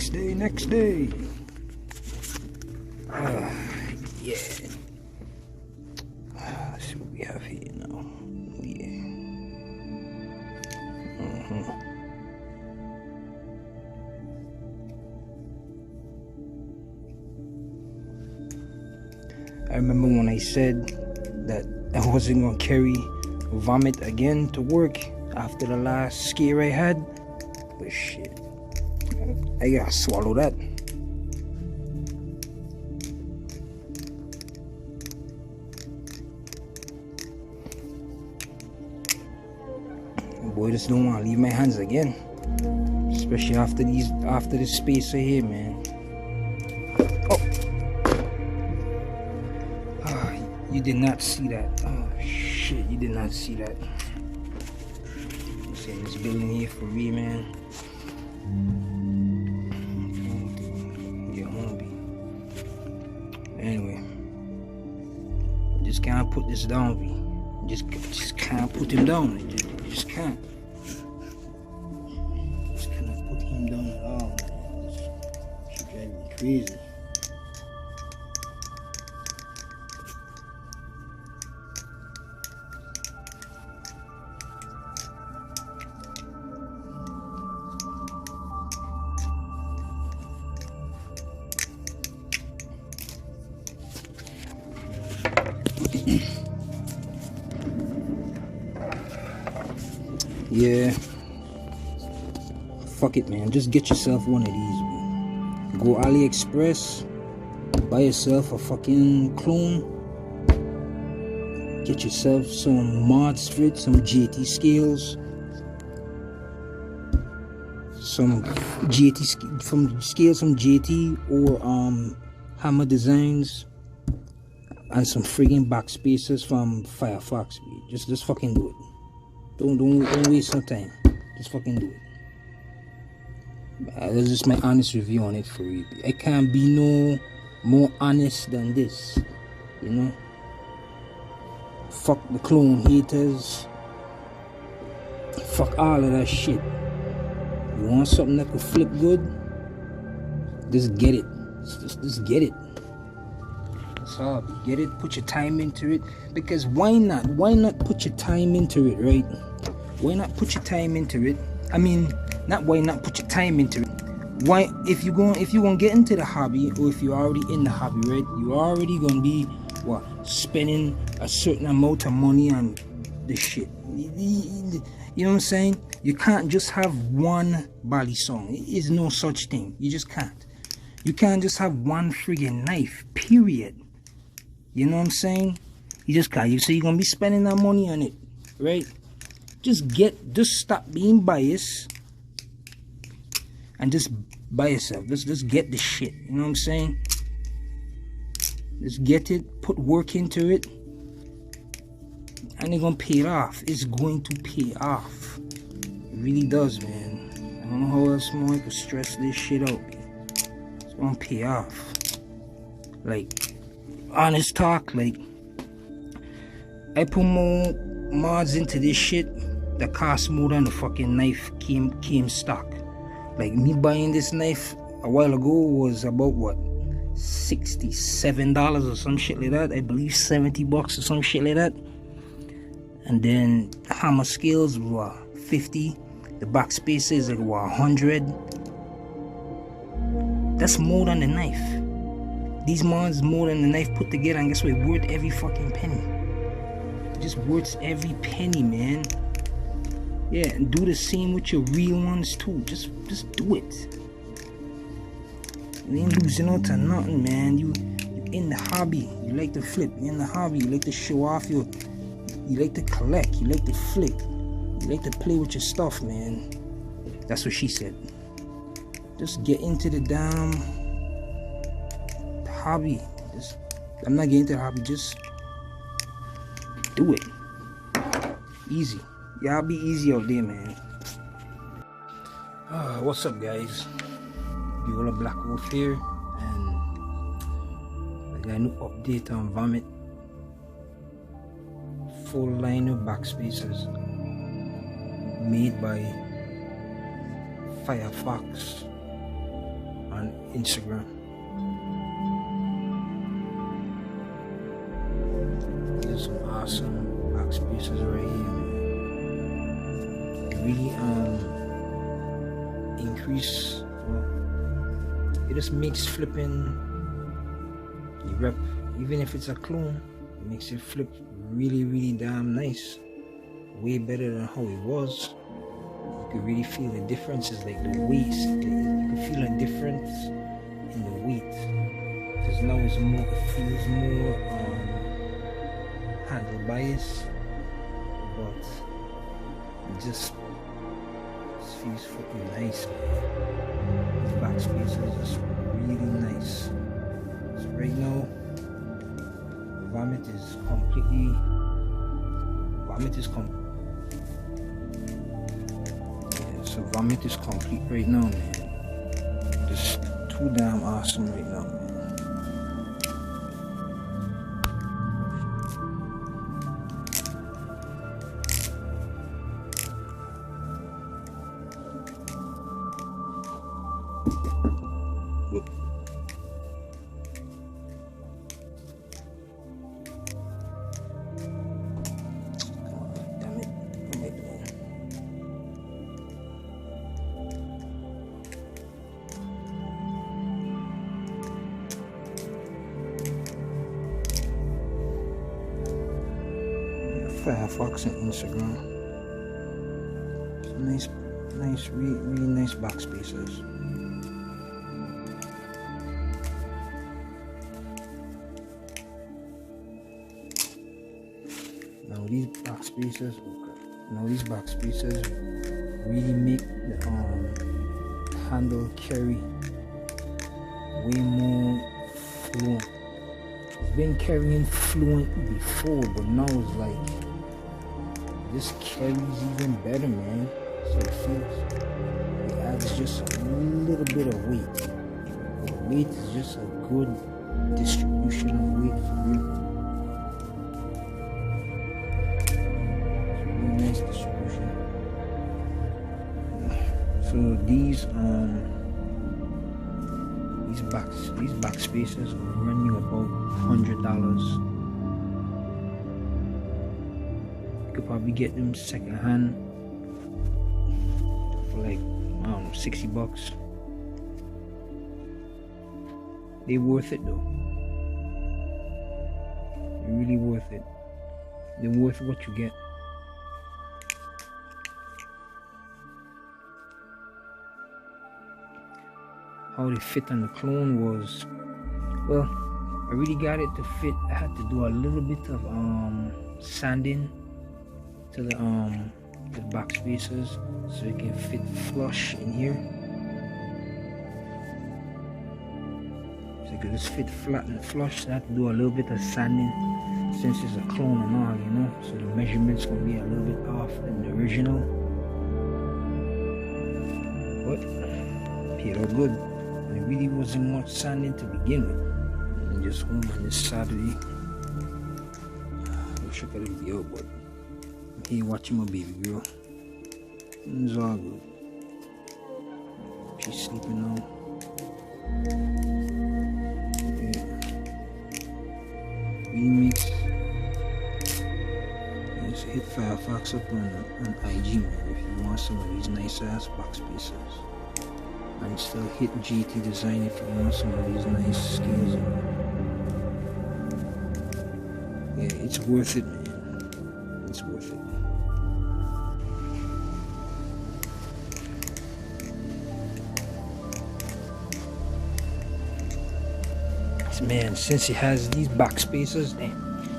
Next day. Yeah. See what we have here now. Yeah. I remember when I said that I wasn't gonna carry vomit again to work after the last scare I had, but shit, I gotta swallow that. Boy, just don't want to leave my hands again, especially after this spacer here, man. You did not see that. Oh shit, you did not see that. I'm saying this building here for me, man. Yeah, homie. Anyway, just can't put this down, B. Just can't put him down. You just can't. Just cannot put him down at all, man. This drive me crazy. Yeah, fuck it, man. Just get yourself one of these, man. Go Alliexpress, buy yourself a fucking clone. Get yourself some mods for it, some JT scales, some JT from scales from JT or Hammer Designs, and some friggin' backspacers from Firefox. Just fucking do it. Don't waste no time. Just fucking do it. That's just my honest review on it for you. I can't be no more honest than this. You know? Fuck the clone haters. Fuck all of that shit. You want something that could flip good? Just get it. Just get it. That's all. Get it. Put your time into it. Because why not? Why not put your time into it, right? Why not put your time into it? I mean, not why not put your time into it. Why, if you gonna get into the hobby, or if you're already in the hobby, right? You're already gonna be spending a certain amount of money on this shit. You know what I'm saying? You can't just have one Balisong. It is no such thing. You just can't. You can't just have one friggin' knife. Period. You know what I'm saying? You just can't. So you're gonna be spending that money on it, right? Just stop being biased and just buy yourself. Just get the shit. You know what I'm saying? Just get it, put work into it, and it's gonna pay it off. It's going to pay off. It really does, man. I don't know how else more I could stress this shit out. It's gonna pay off. Like, honest talk, like, I put more mods into this shit that cost more than the fucking knife came stock. Like, me buying this knife a while ago was about what, $67 or some shit like that. I believe $70 or some shit like that. And then hammer scales were 50. The backspacer is like 100. That's more than the knife. These mods more than the knife put together, and guess what? It's worth every fucking penny. It just worth every penny, man. Yeah, and do the same with your real ones too. Just do it. You ain't losing out to nothing, man. You in the hobby. You like to flip. You in the hobby. You like to show off your. You like to collect. You like to flick. You like to play with your stuff, man. That's what she said. Just get into the damn hobby. I'm not getting into the hobby. Just do it. Easy. Y'all be easy out there, man. What's up, guys? Viola Black Wolf here, and I got a new update on Vomit. Full line of backspacers made by Firefox. on Instagram. There's some awesome backspacers right here, man. It really increase, well, it just makes flipping the rep, even if it's a clone, it makes it flip really damn nice, way better than how it was. You could really feel the differences, like the weight. You can feel a difference in the weight, because now it's more, it feels more handle bias, but it just feels fucking nice, man. The backspacer is just really nice. So right now, Vomit is complete. Yeah, so Vomit is complete right now, man. Just too damn awesome right now, man. Firefox and Instagram. Really nice backspacers. Now these backspacers really make the handle carry way more fluent. It's been carrying fluent before, but now it's like this carries even better, man. So it feels, it adds just a little bit of weight. The weight is just a good distribution of weight for real. It's a really nice distribution. So these backspacers will run you about $100. Probably get them second hand for like, I don't know, $60. They worth it though. They're really worth it. They're worth what you get. How they fit on the clone was, well, I really got it to fit. I had to do a little bit of sanding to the backspacers so it can fit flush in here. So it could just fit flat and flush. So I had to do a little bit of sanding since it's a clone and all, you know. So the measurements gonna be a little bit off than the original. But it all good. There really wasn't much sanding to begin with. And just home on this Saturday. I wish I could have video, but here watching my baby girl. It's all good. She's sleeping now. Yeah. Really makes. Just hit Firefox up on IG, man, if you want some of these nice ass backspacers. And still hit GT Design if you want some of these nice skins. Yeah, it's worth it, man. It's worth it. Man, since he has these backspacers,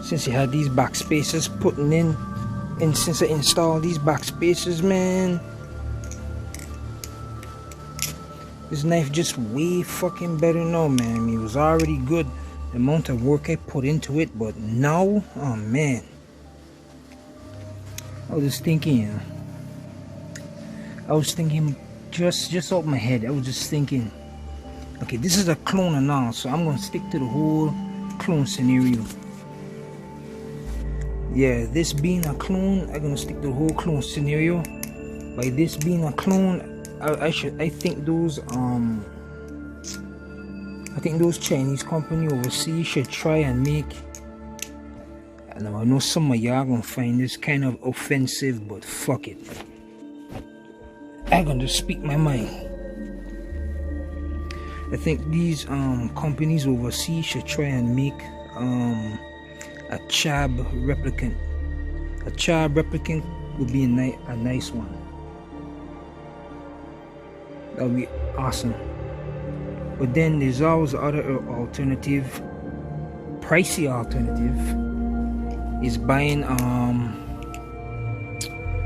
since he had these backspacers putting in since I installed these backspacers, man, this knife just way fucking better now, man. I mean, it was already good, the amount of work I put into it, but now, oh man, I was thinking just out my head, I was just thinking, okay, this is a clone and all, so I'm gonna stick to the whole clone scenario. Yeah, this being a clone, I'm gonna stick to the whole clone scenario. By this being a clone, I think those I think those Chinese company overseas should try and make. I know some of y'all gonna find this kind of offensive, but fuck it. I'm gonna just speak my mind. I think these companies overseas should try and make a chab replicant. A chab replicant would be a nice one. That would be awesome. But then there's always other alternative, pricey alternative, is buying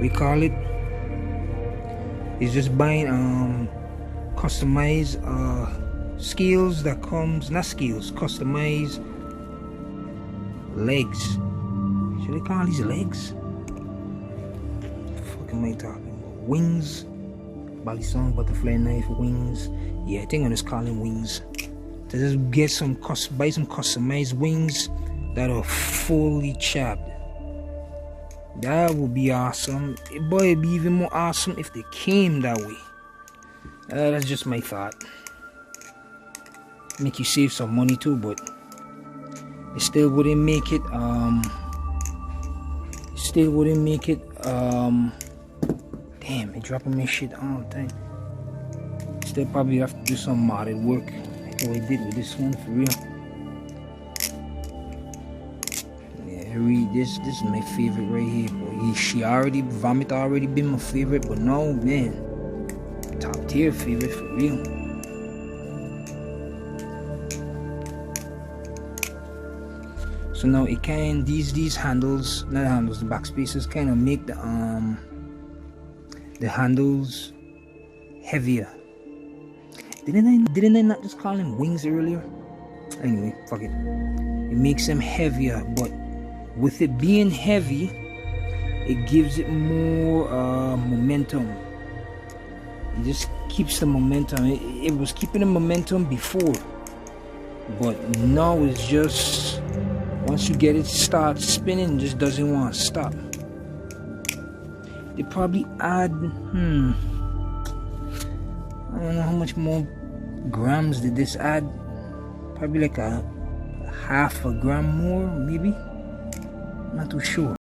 we call it, is just buying customized scales that comes, not scales, customized legs. Should they call these legs? What the fuck am I talking about? Wings. Balisong butterfly knife wings. Yeah, I think I'm just calling wings. To just get buy some customized wings that are fully chabbed. That would be awesome. Boy, it'd be even more awesome if they came that way. That's just my thought. Make you save some money too, but it still wouldn't make it damn, it dropping my shit all the time. Still probably have to do some modded work like I did with this one, for real. Yeah, this is my favorite right here, boy. She already been my favorite, but no, man, top tier favorite for real. So now it can, these handles, not handles, the backspacers kind of make the handles heavier. Didn't I not just call them wings earlier? Anyway, fuck it. It makes them heavier, but with it being heavy, it gives it more momentum. It just keeps the momentum. It was keeping the momentum before, but now it's just, once you get it start spinning, it just doesn't want to stop. They probably add, I don't know how much more grams did this add. Probably like a half a gram more, maybe. Not too sure.